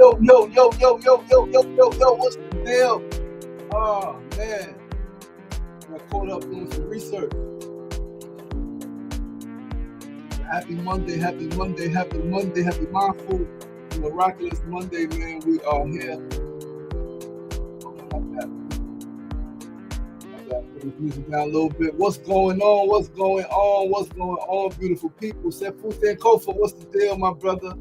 Yo, what's the deal? Oh, man. I got caught up doing some research. Happy Monday, happy Monday, happy Monday, happy mindful, miraculous Monday, man. We are here. Put this music down a little bit. What's going on? What's going on? What's going on, beautiful people? Sefu Kofa, what's the deal, my brother?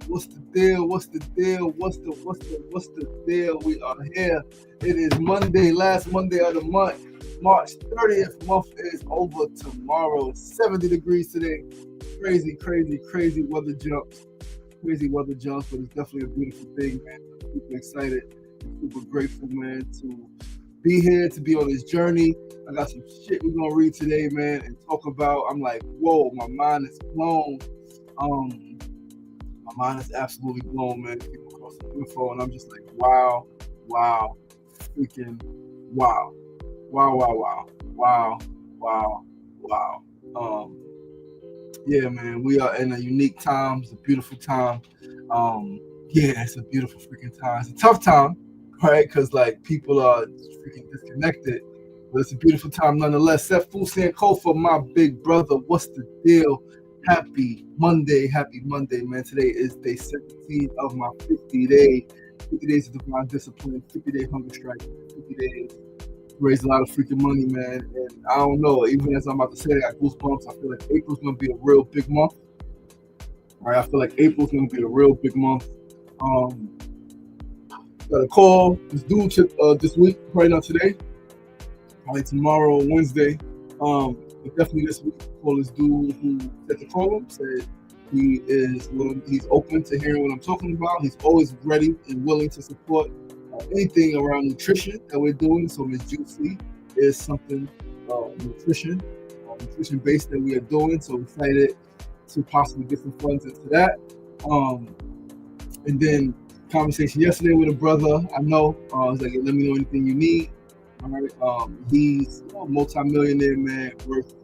What's the deal? What's the deal? What's the deal? We are here. It is Monday, last Monday of the month. March 30th. Month is over tomorrow. It's 70 degrees today. Crazy weather jumps. Crazy weather jumps, but it's definitely a beautiful thing, man. I'm super excited. I'm super grateful, man, to be here, to be on this journey. I got some shit we're gonna read today, man, and talk about. I'm like, whoa, my mind is blown. My mind is absolutely blown, man. Came across some info, and I'm just like, wow, freaking wow. Yeah, man, we are in a unique time. It's a beautiful time. Yeah, it's a beautiful freaking time. It's a tough time, right? Because like people are freaking disconnected, but it's a beautiful time nonetheless. Sefu Kofa, my big brother. What's the deal? Happy Monday, man. Today is day 17 of my 50 days of divine discipline, 50-day hunger strike, 50 days. Raised a lot of freaking money, man. And I don't know, even as I'm about to say it, I got goosebumps. I feel like April's gonna be a real big month. All right, I feel like April's gonna be a real big month. Got a call this dude this week, probably not today, probably tomorrow, Wednesday. But definitely this week, call this dude who said to call him, said he's open to hearing what I'm talking about. He's always ready and willing to support anything around nutrition that we're doing. So Miss Juicy is something nutrition based that we are doing. So excited to possibly get some funds into that. And then conversation yesterday with a brother I know. He's like, let me know anything you need. All right. He's a multi-millionaire, man, worth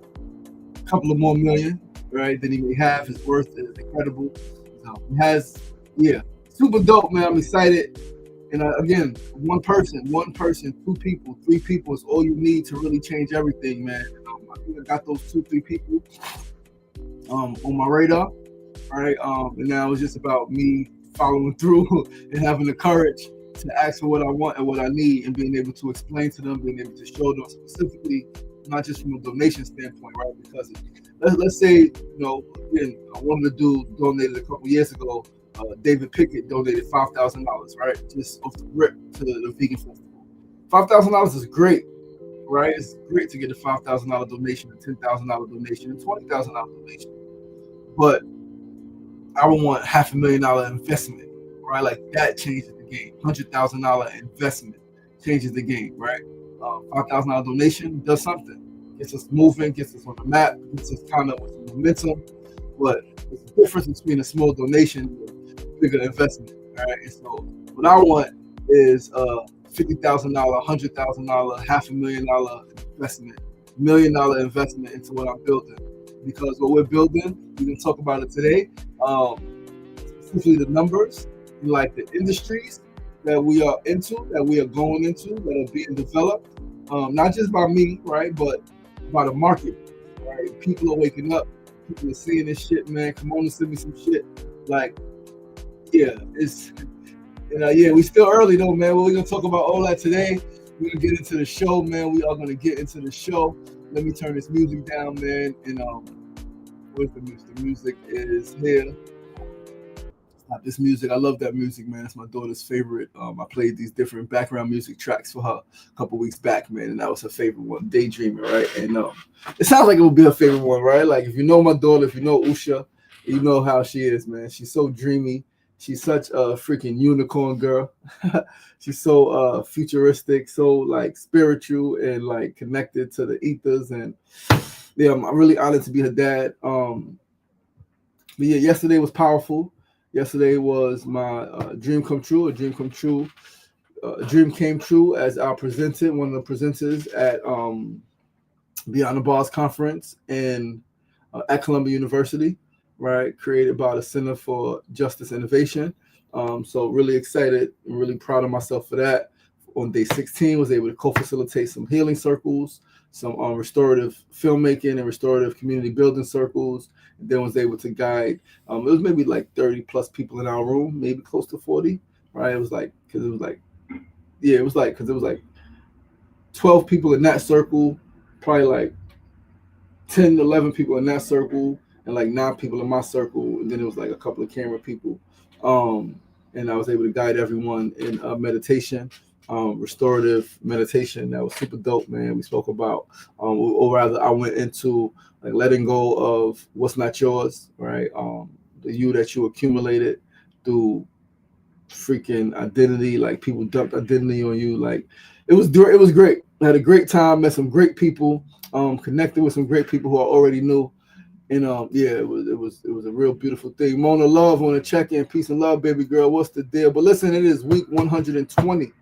a couple of more million, right, than he may have. His worth is incredible. He has, super dope, man. I'm excited. And again, one person, 2 people, 3 people is all you need to really change everything, man. I think I got those 2-3 people on my radar, all right? And now it's just about me following through and having the courage to ask for what I want and what I need, and being able to explain to them, being able to show them specifically, not just from a donation standpoint, right? Because let's say, again, one of the dudes donated a couple years ago. David Pickett donated $5,000, right? Just off the rip to the vegan festival. $5,000 is great, right? It's great to get a $5,000 donation, a $10,000 donation, a $20,000 donation. But I would want $500,000 investment, right? Like that changes the game. $100,000 investment changes the game, right? $5,000 donation does something. Gets us moving, gets us on the map, gets us kind of with some momentum. But there's a difference between a small donation and a bigger investment, all right? And so what I want is $50,000, $100,000, $500,000 investment, $1 million investment into what I'm building. Because what we're building, we can talk about it today, specifically the numbers, like the industries that we are into, that we are going into, that are being developed, not just by me, right, but by the market, right? People are waking up. People are seeing this shit, man. Come on and send me some shit. Like, we still early though, man. We're gonna talk about all that today. We're gonna get into the show, man. We are gonna get into the show. Let me turn this music down, man. And where's the music? The music is here. Not this music. I love that music, man. It's my daughter's favorite. I played these different background music tracks for her a couple weeks back, man, and that was her favorite one, Daydreaming, right? And it sounds like it would be her favorite one, right? Like if you know my daughter, if you know Usha, you know how she is, man. She's so dreamy. She's such a freaking unicorn girl. She's so futuristic, so like spiritual and like connected to the ethers. And yeah, I'm really honored to be her dad. But yeah, yesterday was powerful. Yesterday was my dream come true. A dream came true as I presented, one of the presenters at Beyond the Bars conference at Columbia University, right? Created by the Center for Justice Innovation. So really excited and really proud of myself for that. On day 16, was able to co-facilitate some healing circles, some restorative filmmaking and restorative community building circles. And then was able to guide. It was maybe like 30 plus people in our room, maybe close to 40. Right? It was like because it was like yeah, it was like because it was like 12 people in that circle, probably like 10, 11 people in that circle, and like 9 people in my circle, and then it was like a couple of camera people. And I was able to guide everyone in meditation, restorative meditation. That was super dope, man. We spoke about, or rather, I went into like letting go of what's not yours, right? The you that you accumulated through freaking identity, like people dumped identity on you. Like it was great. I had a great time, met some great people, connected with some great people who I already knew. And yeah, it was a real beautiful thing. Mona Love on a check-in. Peace and love, baby girl. What's the deal? But listen, it is week 120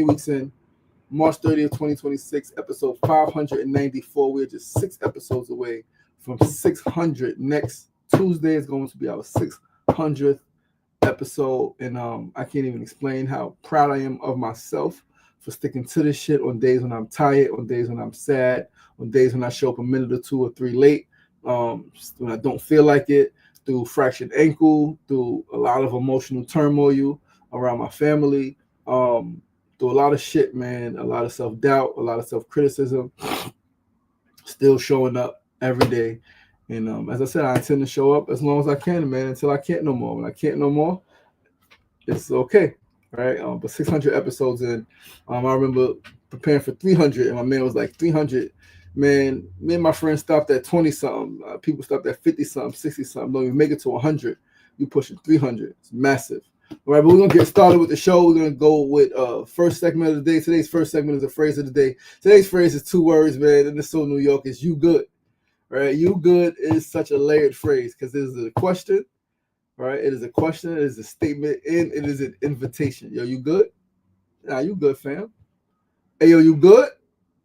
weeks in. March 30th, 2026, episode 594. We're just 6 episodes away from 600. Next Tuesday is going to be our 600th episode, and I can't even explain how proud I am of myself for sticking to this shit on days when I'm tired, on days when I'm sad, on days when I show up a minute or two or three late, when I don't feel like it, through fractured ankle, through a lot of emotional turmoil around my family, through a lot of shit, man, a lot of self-doubt, a lot of self-criticism, still showing up every day. And as I said, I intend to show up as long as I can, man, until I can't no more. When I can't no more, it's okay, right? But 600 episodes in, I remember preparing for 300, and my man was like, 300, man, me and my friends stopped at 20 something. People stopped at 50 something, 60 something. Don't even make it to 100. You pushing 300. It's massive. All right, but we're gonna get started with the show. We're gonna go with first segment of the day. Today's first segment is a phrase of the day. Today's phrase is 2 words, man, and it's so New York. It's you good. Right, you good is such a layered phrase because it is a question, right? It is a question, it is a statement, and it is an invitation. Yo, you good? Nah, you good, fam. Hey, yo, you good?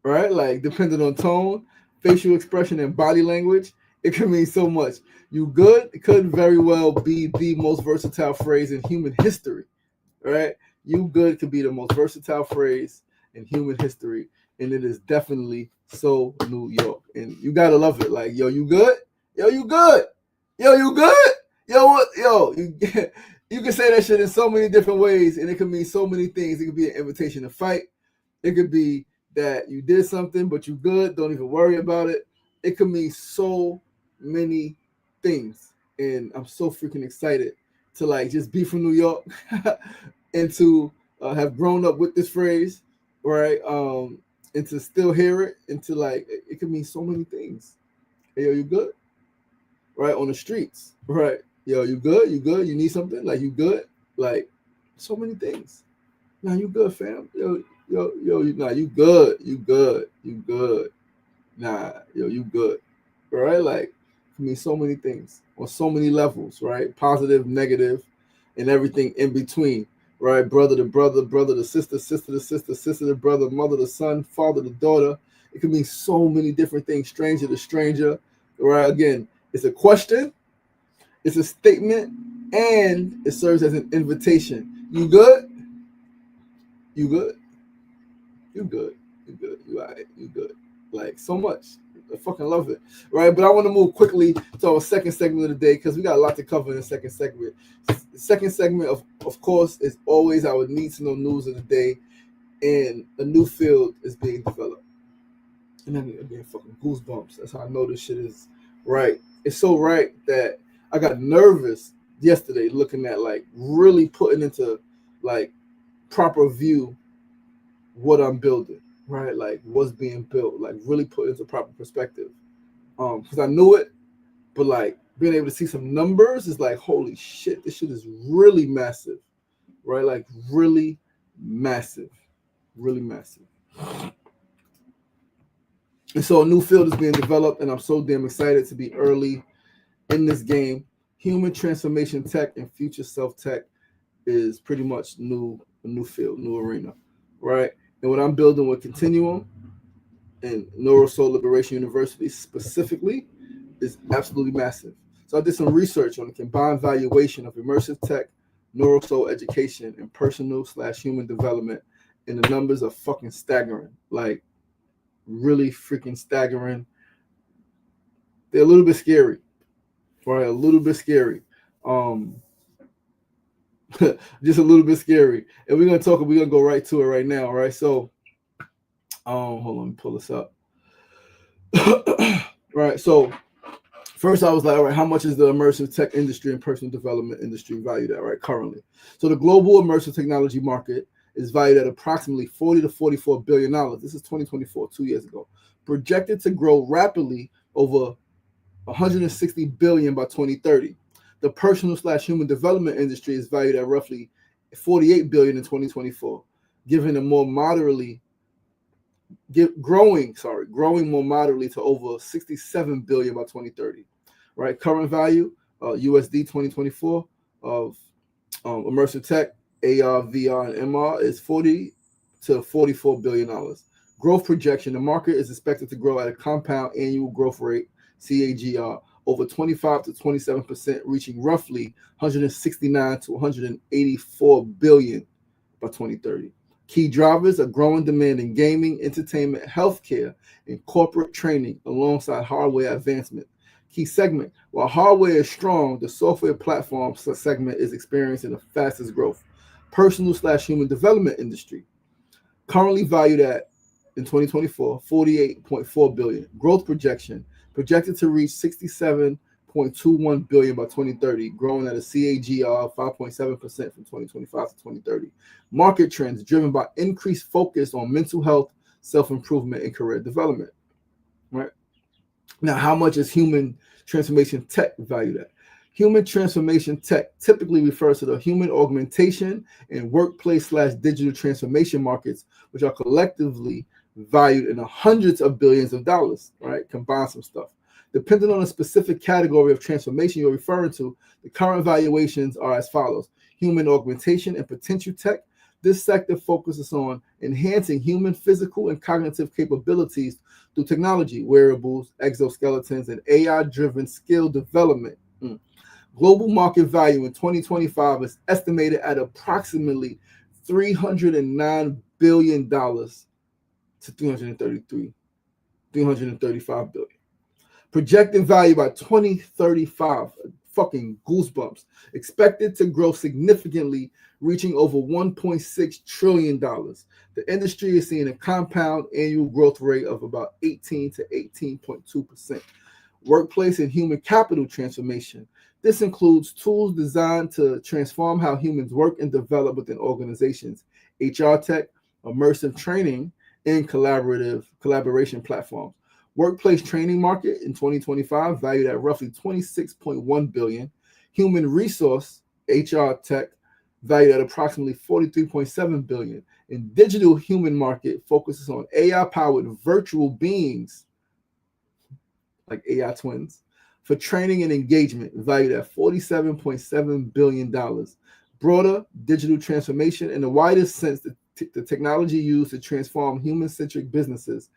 Right? Like, depending on tone, facial expression, and body language, it can mean so much. You good? It could very well be the most versatile phrase in human history, right? You good could be the most versatile phrase in human history, and it is definitely so New York. And you gotta love it. Like, yo, you good? Yo, you good? Yo, you good? Yo, what? Yo, you can say that shit in so many different ways, and it can mean so many things. It could be an invitation to fight. It could be that you did something, but you good. Don't even worry about it. It could mean so many things, and I'm so freaking excited to like just be from New York and to have grown up with this phrase, right? And to still hear it, and to like it can mean so many things. Hey, yo, you good? Right, on the streets, right? Yo, you good? You good? You need something? Like, you good? Like, so many things. Nah, you good, fam? Yo, nah, you good? You good? You good? Nah, yo, you good? Right? Like, it can mean so many things on so many levels, right? Positive, negative, and everything in between, right? Brother to brother, brother to sister, sister to sister, sister to brother, mother to son, father to daughter. It can mean so many different things, stranger to stranger, right? Again, it's a question, it's a statement, and it serves as an invitation. You good? You good? You good? You good? You alright? You good? Like, so much. I fucking love it, right? But I want to move quickly to our second segment of the day because we got a lot to cover in the second segment. The second segment, of course, is always our need to know news of the day, and a new field is being developed. And then again, fucking goosebumps. That's how I know this shit is right. It's so right that I got nervous yesterday looking at like really putting into like proper view what I'm building, right? Like what's being built, like really put into proper perspective. Because I knew it, but like being able to see some numbers is like, holy shit, this shit is really massive, right? Like really massive, really massive. And so a new field is being developed, and I'm so damn excited to be early in this game. Human transformation tech and future self tech is pretty much a new field, new arena, right? And what I'm building with Continuum and Neurosoul Liberation University specifically is absolutely massive. So I did some research on the combined valuation of immersive tech, neurosoul education, and personal/human development. And the numbers are fucking staggering. Like, really freaking staggering. They're a little bit scary. Right? A little bit scary. Just a little bit scary. And we're gonna go right to it right now, right? So hold on, let me pull this up. Right. So first I was like, all right, how much is the immersive tech industry and personal development industry valued at, right, currently? So the global immersive technology market is valued at approximately $40 to $44 billion. This is 2024, 2 years ago. Projected to grow rapidly over 160 billion by 2030. The personal/human development industry is valued at roughly 48 billion in 2024, giving a more moderately growing more moderately to over 67 billion by 2030. Right, current value USD 2024 of immersive tech, AR, VR, and MR is 40 to 44 billion dollars. Growth projection: the market is expected to grow at a compound annual growth rate (CAGR) over 25 to 27%, reaching roughly 169 to 184 billion by 2030. Key drivers: a growing demand in gaming, entertainment, healthcare, and corporate training, alongside hardware advancement. Key segment: while hardware is strong, the software platform segment is experiencing the fastest growth. Personal/human development industry, currently valued at, in 2024, 48.4 billion. Growth projection: projected to reach 67.21 billion by 2030, growing at a CAGR of 5.7% from 2025 to 2030. Market trends driven by increased focus on mental health, self-improvement, and career development. Right? Now, how much is human transformation tech valued at? Human transformation tech typically refers to the human augmentation and workplace/digital transformation markets, which are collectively valued in the hundreds of billions of dollars. Right? Combine some stuff. Depending on the specific category of transformation you're referring to, the current valuations are as follows. Human augmentation and potential tech. This sector focuses on enhancing human physical and cognitive capabilities through technology, wearables, exoskeletons, and AI-driven skill development. Global market value in 2025 is estimated at approximately $309 billion to 335 billion. Projected value by 2035, fucking goosebumps, expected to grow significantly, reaching over $1.6 trillion. The industry is seeing a compound annual growth rate of about 18 to 18.2%. Workplace and human capital transformation. This includes tools designed to transform how humans work and develop within organizations, HR tech, immersive training, and collaboration platforms. Workplace training market in 2025 valued at roughly 26.1 billion. Human resource HR tech valued at approximately 43.7 billion. And digital human market focuses on AI-powered virtual beings, like AI twins, for training and engagement, valued at $47.7 billion. Broader digital transformation in the widest sense, the technology used to transform human-centric business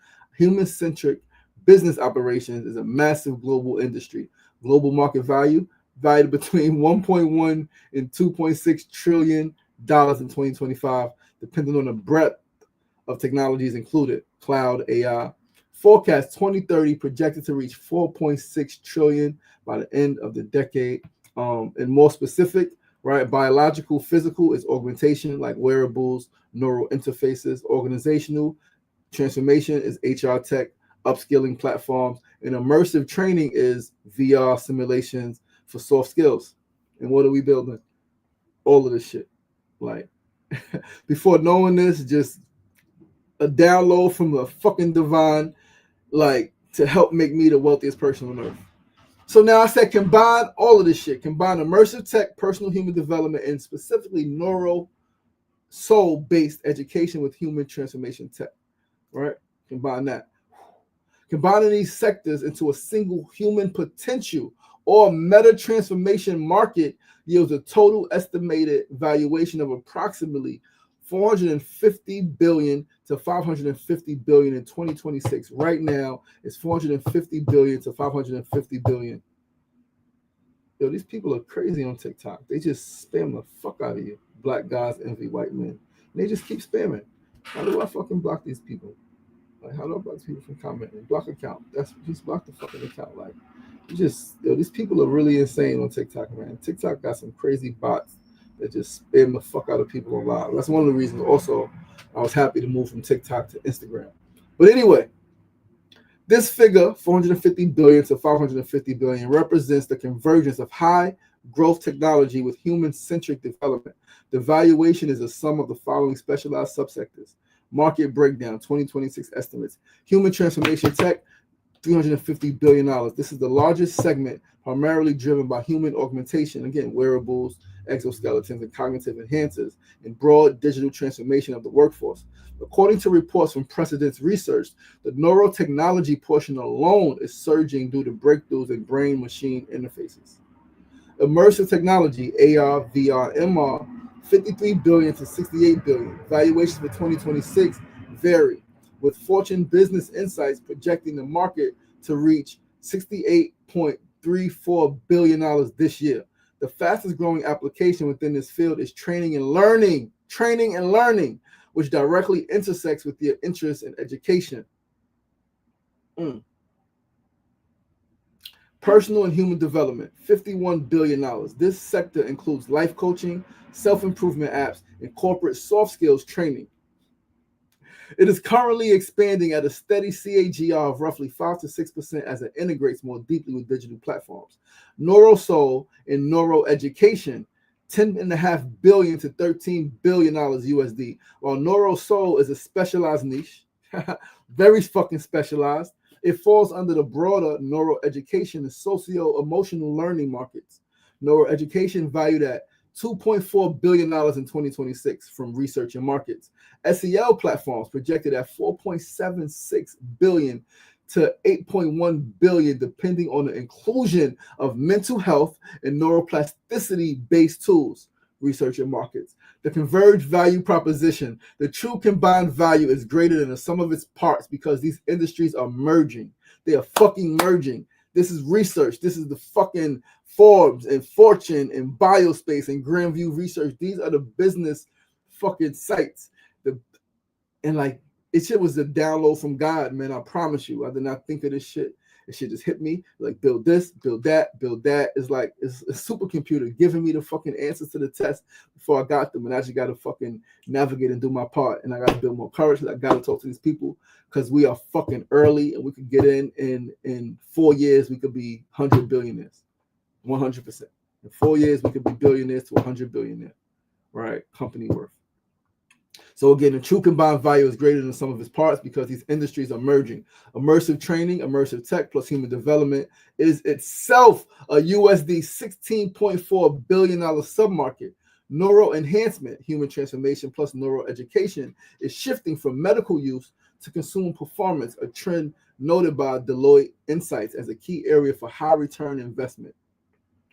operations is a massive global industry. Global market value valued between 1.1 and 2.6 trillion dollars in 2025, depending on the breadth of technologies included. Cloud, AI. Forecast 2030 projected to reach 4.6 trillion by the end of the decade. And more specific, right? Biological, physical is augmentation, like wearables, neural interfaces. Organizational transformation is HR tech, upskilling platforms, and immersive training is VR simulations for soft skills. And what are we building? All of this shit. Like, before knowing this, just a download from the fucking divine, like, to help make me the wealthiest person on earth. So now I said combine all of this shit. Combine immersive tech, personal human development, and specifically neuro soul-based education with human transformation tech. Right? Combine that. Combining these sectors into a single human potential or meta transformation market yields a total estimated valuation of approximately 450 billion to 550 billion in 2026. Right now, it's 450 billion to 550 billion. Yo, these people are crazy on TikTok. They just spam the fuck out of you. Black guys envy white men. And they just keep spamming. How do I fucking block these people? Like, how do I block people from commenting? Block account. That's just block the fucking account. Like, you just, yo, these people are really insane on TikTok, man. TikTok got some crazy bots that just spam the fuck out of people online. That's one of the reasons also I was happy to move from TikTok to Instagram. But anyway, this figure, 450 billion to 550 billion, represents the convergence of high growth technology with human-centric development. The valuation is a sum of the following specialized subsectors. Market breakdown, 2026 estimates. Human transformation tech, $350 billion. This is the largest segment, primarily driven by human augmentation, again, wearables, exoskeletons, and cognitive enhancers, and broad digital transformation of the workforce. According to reports from Precedence Research, the neurotechnology portion alone is surging due to breakthroughs in brain-machine interfaces. Immersive technology, AR, VR, MR, 53 billion to 68 billion. Valuations for 2026 vary, with Fortune Business Insights projecting the market to reach $68.34 billion this year. The fastest growing application within this field is training and learning, which directly intersects with your interest in education. Personal and human development, $51 billion. This sector includes life coaching, self-improvement apps, and corporate soft skills training. It is currently expanding at a steady CAGR of roughly 5 to 6% as it integrates more deeply with digital platforms. NeuroSoul and neuroeducation, $10.5 billion to $13 billion USD. While NeuroSoul is a specialized niche, very fucking specialized, it falls under the broader neuroeducation and socio-emotional learning markets. Neuroeducation valued at $2.4 billion in 2026 from research and markets. SEL platforms projected at $4.76 billion to $8.1 billion, depending on the inclusion of mental health and neuroplasticity-based tools. Research and markets. The converged value proposition. The true combined value is greater than the sum of its parts because these industries are merging. They are fucking merging. This is research. This is the fucking Forbes and Fortune and Biospace and Grandview Research. These are the business fucking sites. And like, it shit was a download from God, man. I promise you. I did not think of this shit. This shit just hit me. Like, build this, build that, build that. It's like, it's a supercomputer giving me the fucking answers to the test before I got them. And I just got to fucking navigate and do my part. And I got to build more courage. I got to talk to these people because we are fucking early and we could get in 4 years, we could be 100 billionaires. 100%. In 4 years, we could be billionaires to 100 billionaires, right? Company worth. So again, the true combined value is greater than the sum of its parts because these industries are merging. Immersive training, immersive tech plus human development is itself a USD $16.4 billion submarket. Neuro enhancement, human transformation plus neuroeducation is shifting from medical use to consumer performance, a trend noted by Deloitte Insights as a key area for high return investment.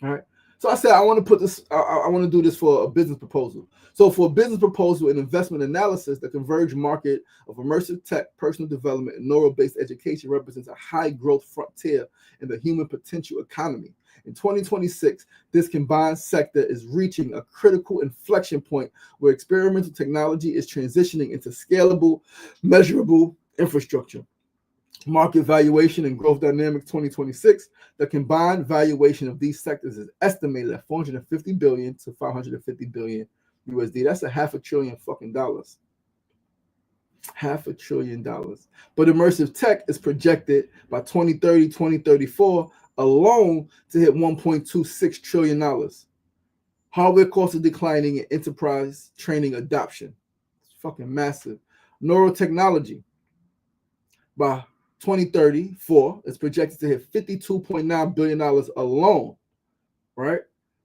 All right. So I said, I want to put this, I want to do this for a business proposal. So for a business proposal and investment analysis, the converged market of immersive tech, personal development, and neuro-based education represents a high growth frontier in the human potential economy. In 2026, this combined sector is reaching a critical inflection point where experimental technology is transitioning into scalable, measurable infrastructure. Market valuation and growth dynamics 2026, the combined valuation of these sectors is estimated at 450 billion to 550 billion USD. That's a $500 billion fucking dollars. $500 billion. But immersive tech is projected by 2030, 2034 alone to hit $1.26 trillion. Hardware costs are declining and enterprise training adoption. It's fucking massive. Neurotechnology by 2034 is projected to hit $52.9 billion alone, right?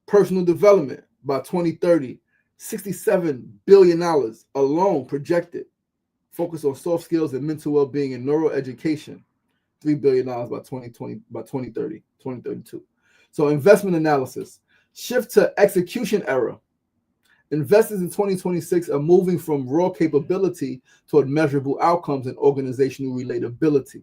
Personal development by 2030, $67 billion alone projected. Focus on soft skills and mental well-being and neuroeducation, $3 billion by 2020, by 2030, 2032. So investment analysis, shift to execution era. Investors in 2026 are moving from raw capability toward measurable outcomes and organizational reliability.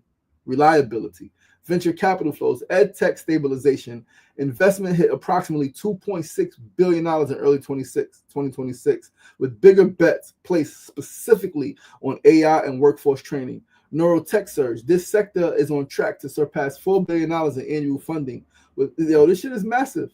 Venture capital flows, ed tech stabilization. Investment hit approximately $2.6 billion in early 2026, with bigger bets placed specifically on AI and workforce training. Neurotech surge. This sector is on track to surpass $4 billion in annual funding. This shit is massive.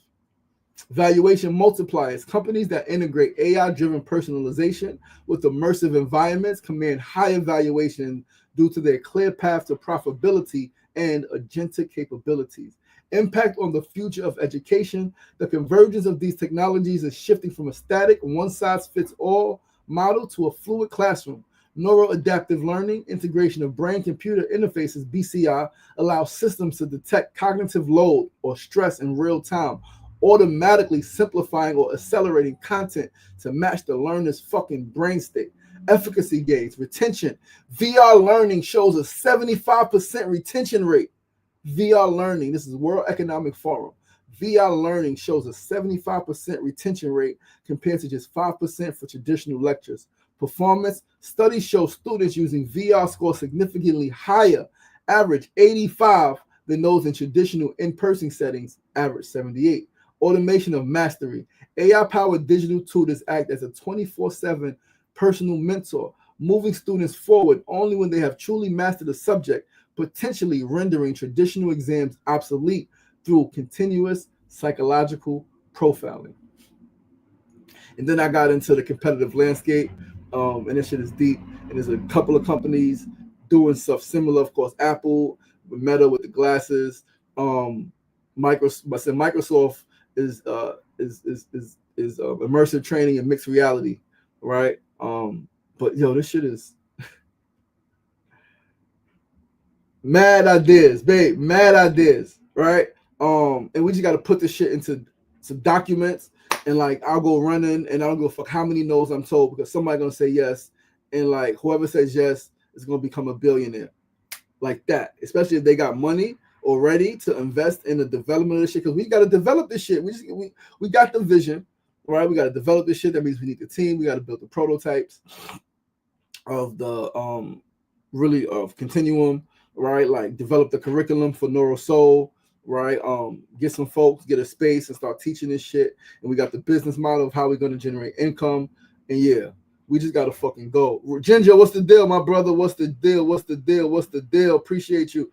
Valuation multipliers. Companies that integrate AI-driven personalization with immersive environments command higher valuation due to their clear path to profitability and agentic capabilities. Impact on the future of education. The convergence of these technologies is shifting from a static, one-size-fits-all model to a fluid classroom. Neuroadaptive learning, integration of brain-computer interfaces, BCI, allows systems to detect cognitive load or stress in real time, automatically simplifying or accelerating content to match the learner's fucking brain state. Efficacy gains, retention. VR learning shows a 75% retention rate. VR learning, this is World Economic Forum. VR learning shows a 75% retention rate compared to just 5% for traditional lectures. Performance, studies show students using VR score significantly higher, average 85, than those in traditional in-person settings, average 78. Automation of mastery. AI-powered digital tutors act as a 24/7 personal mentor, moving students forward only when they have truly mastered a subject, potentially rendering traditional exams obsolete through continuous psychological profiling. And then I got into the competitive landscape, and this shit is deep. And there's a couple of companies doing stuff similar. Of course, Apple, Meta with the glasses. Microsoft is immersive training and mixed reality, right? But yo, this shit is mad ideas, babe, mad ideas, right? And we just got to put this shit into some documents, and like I'll go running, and I don't give a fuck how many no's I'm told, because somebody's gonna say yes, and like whoever says yes is gonna become a billionaire, like that. Especially if they got money already to invest in the development of this shit, because we got to develop this shit. We got the vision, right? We got to develop this shit. That means we need the team. We got to build the prototypes of the really of Continuum, right? Like develop the curriculum for NeuroSoul, right? Get some folks, get a space, and start teaching this shit. And we got the business model of how we're going to generate income. And yeah, we just got to fucking go. Ginger, what's the deal, my brother? What's the deal? What's the deal? What's the deal? Appreciate you.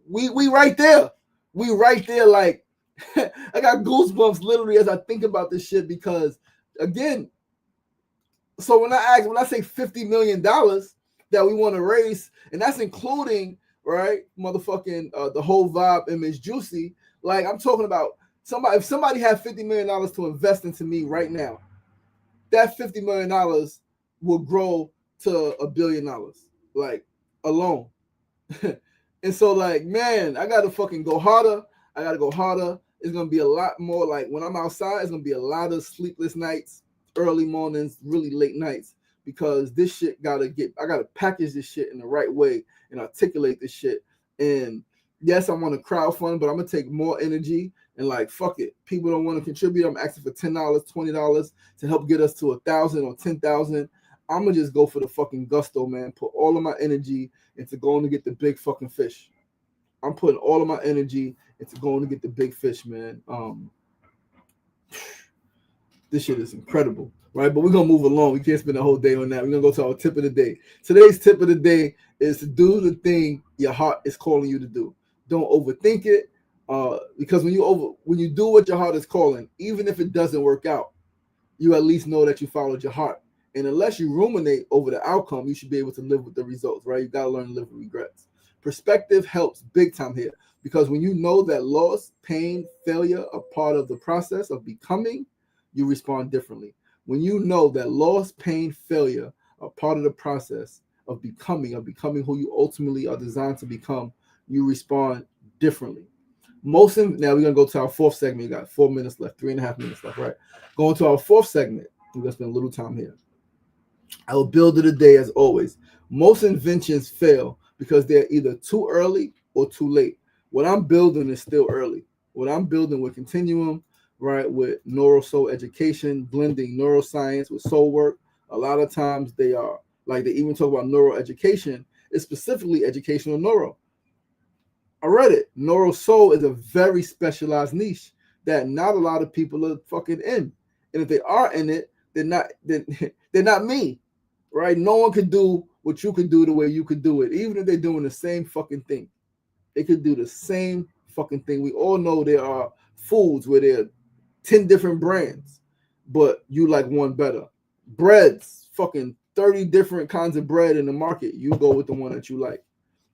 We right there. We right there. Like I got goosebumps literally as I think about this shit, because again, so when I say $50 million that we want to raise, and that's including, right, motherfucking the whole vibe image juicy, like I'm talking about somebody, if somebody had $50 million to invest into me right now, that $50 million will grow to $1 billion, like alone. And so like, man, I gotta fucking go harder. I gotta go harder. It's gonna be a lot more, like when I'm outside, it's gonna be a lot of sleepless nights, early mornings, really late nights, because this shit I gotta package this shit in the right way and articulate this shit. And yes, I want to crowdfund, but I'm gonna take more energy and like, fuck it. People don't want to contribute. I'm asking for $10, $20 to help get us to 1,000 or 10,000. I'm gonna just go for the fucking gusto, man. Put all of my energy into going to get the big fucking fish. I'm putting all of my energy into going to get the big fish, man. This shit is incredible, right? But we're gonna move along. We can't spend the whole day on that. We're gonna go to our tip of the day. Today's tip of the day is to do the thing your heart is calling you to do. Don't overthink it, because when you do what your heart is calling, even if it doesn't work out, you at least know that you followed your heart. And unless you ruminate over the outcome, you should be able to live with the results, right? You got to learn to live with regrets. Perspective helps big time here, because when you know that loss, pain, failure are part of the process of becoming, you respond differently. When you know that loss, pain, failure are part of the process of becoming who you ultimately are designed to become, you respond differently. Now we're going to go to our fourth segment. You got 4 minutes left, 3.5 minutes left, right? Going to our fourth segment. We're going to spend a little time here. I will build it a day as always. Most inventions fail because they're either too early or too late. What I'm building is still early. What I'm building with Continuum, right, with NeuroSoul education, blending neuroscience with soul work. A lot of times they are, like they even talk about neuroeducation, it's specifically educational neuro. I read it. Neuro soul is a very specialized niche that not a lot of people are fucking in. And if they are in it, they're not me. Right? No one could do what you could do the way you could do it, even if they're doing the same fucking thing. They could do the same fucking thing. We all know there are foods where there are 10 different brands, but you like one better. Breads, fucking 30 different kinds of bread in the market. You go with the one that you like.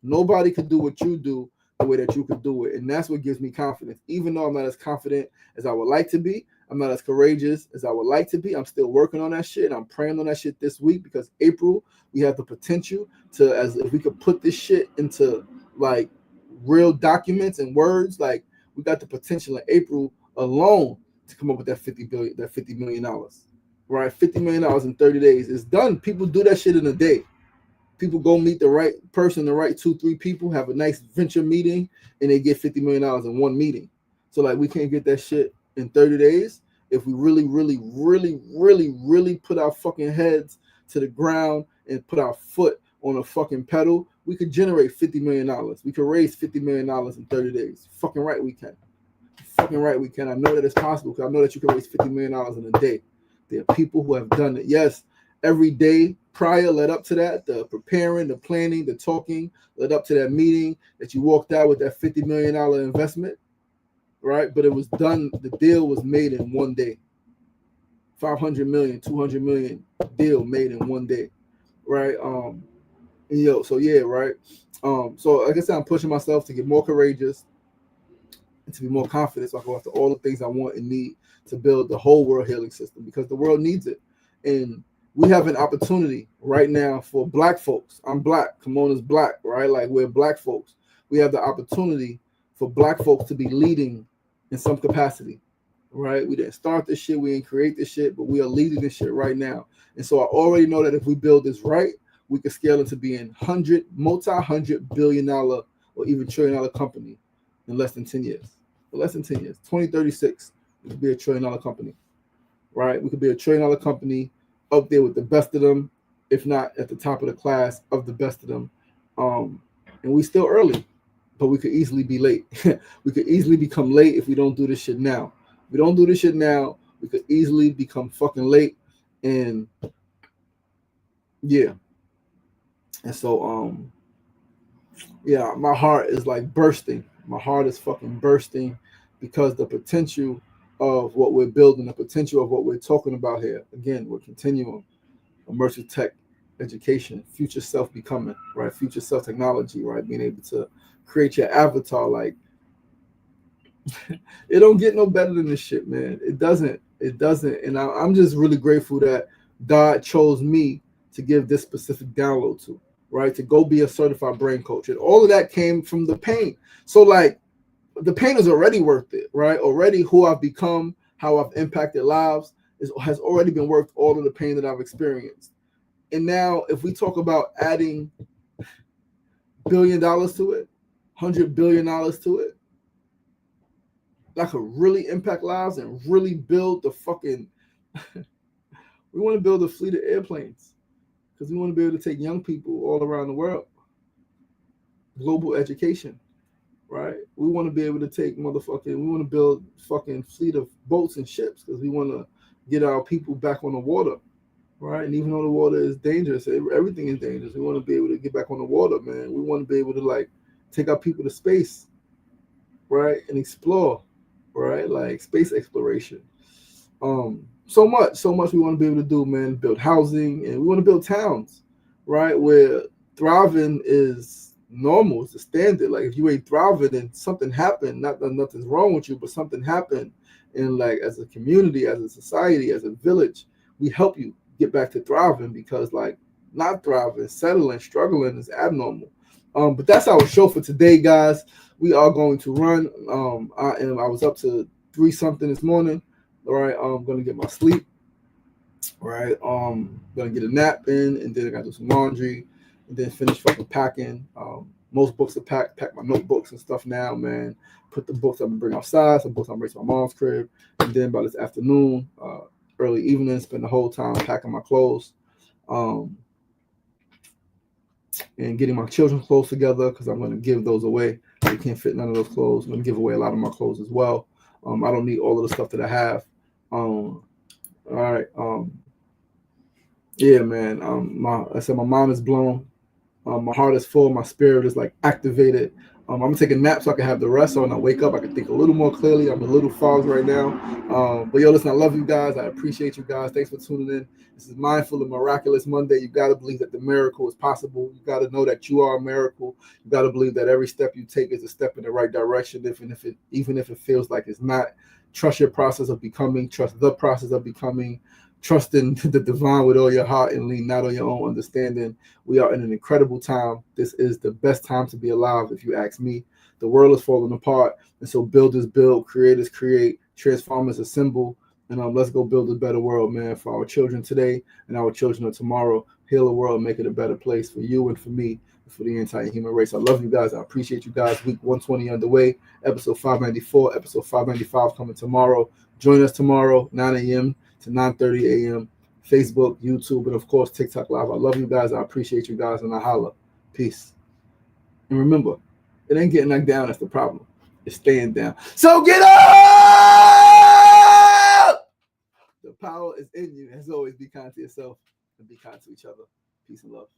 Nobody could do what you do the way that you could do it. And that's what gives me confidence. Even though I'm not as confident as I would like to be, I'm not as courageous as I would like to be. I'm still working on that shit. I'm praying on that shit this week because April, we have the potential to, as if we could put this shit into like real documents and words, like we got the potential in April alone to come up with that $50 million. Right? $50 million in 30 days. It's done. People do that shit in a day. People go meet the right person, the right 2-3 people, have a nice venture meeting, and they get $50 million in one meeting. So like we can't get that shit in 30 days if we really, really, really, really, really put our fucking heads to the ground and put our foot on a fucking pedal. We could generate $50 million. We could raise $50 million in 30 days. Fucking right we can. Fucking right we can. I know that it's possible because I know that you can raise $50 million in a day. There are people who have done it. Yes, every day prior led up to that, the preparing, the planning, the talking, led up to that meeting that you walked out with that $50 million investment, right? But it was done, the deal was made in one day. 500 million, 200 million deal made in one day, right? So yeah, right? So like I said, I'm pushing myself to get more courageous and to be more confident so I go after all the things I want and need to build the whole world healing system because the world needs it. And we have an opportunity right now for black folks. I'm black. Kimona's black, right? Like we're black folks. We have the opportunity for black folks to be leading in some capacity, right? We didn't start this shit. We didn't create this shit, but we are leading this shit right now. And so I already know that if we build this right, we can scale into being multi-hundred billion dollar or even $1 trillion company in less than 10 years. In less than 10 years. 2036, we could be $1 trillion company, right? We could be $1 trillion company up there with the best of them, if not at the top of the class of the best of them. And we still early, but we could easily be late. We could easily become late if we don't do this shit now. If we don't do this shit now, we could easily become fucking late. And yeah. And so, yeah, my heart is like bursting. My heart is fucking bursting because the potential of what we're building, the potential of what we're talking about here. Again, we're continuing immersive tech education, future self becoming, right? Future self technology, right? Being able to create your avatar. Like, it don't get no better than this shit, man. It doesn't. It doesn't. And I'm just really grateful that God chose me to give this specific download to, right? To go be a certified brain coach. And all of that came from the pain. So, like, the pain is already worth it, right? Already who I've become, how I've impacted lives has already been worth all of the pain that I've experienced. And now if we talk about adding $1 billion to it, $100 billion to it, that could really impact lives and really build the fucking, we want to build a fleet of airplanes because we want to be able to take young people all around the world. Global education. Right? We want to be able to take we want to build fucking fleet of boats and ships because we want to get our people back on the water, right? And even though the water is dangerous, everything is dangerous. We want to be able to get back on the water, man. We want to be able to like take our people to space, right? And explore, right? Like space exploration. So much we want to be able to do, man. Build housing and we want to build towns, right? Where thriving is normal, it's the standard. Like if you ain't thriving and something happened, not that nothing's wrong with you, but something happened, and like as a community, as a society, as a village, we help you get back to thriving because like not thriving, settling, struggling is abnormal. But that's our show for today, guys. We are going to run. I was up to 3 something this morning. All right, I'm gonna get my sleep. All right, gonna get a nap in, and then I gotta do some laundry. And then finish fucking packing. Most books are packed. Pack my notebooks and stuff now, man. Put the books I'm gonna bring outside. Some books I'm bringing to my mom's crib. And then by this afternoon, early evening, spend the whole time packing my clothes. and getting my children's clothes together because I'm going to give those away. They can't fit none of those clothes. I'm going to give away a lot of my clothes as well. I don't need all of the stuff that I have. All right. Yeah, man. I said my mind is blown. My heart is full. My spirit is like activated. I'm gonna take a nap so I can have the rest. So when I wake up, I can think a little more clearly. I'm a little fogged right now. But yo, listen, I love you guys. I appreciate you guys. Thanks for tuning in. This is Mindful and Miraculous Monday. You got to believe that the miracle is possible. You got to know that you are a miracle. You got to believe that every step you take is a step in the right direction, even if it feels like it's not. Trust your process of becoming. Trust the process of becoming. Trust in the divine with all your heart and lean not on your own understanding. We are in an incredible time. This is the best time to be alive, if you ask me. The world is falling apart, and so builders build, creators create, transformers assemble, and let's go build a better world, man, for our children today and our children of tomorrow. Heal the world, make it a better place for you and for me, and for the entire human race. I love you guys. I appreciate you guys. Week 120 underway, episode 594, episode 595 coming tomorrow. Join us tomorrow, 9 a.m. to 9:30 a.m. Facebook, YouTube, and of course TikTok Live. I love you guys. I appreciate you guys, and I holla. Peace. And remember, it ain't getting knocked down that's the problem. It's staying down. So get up! The power is in you. As always, be kind to yourself and be kind to each other. Peace and love.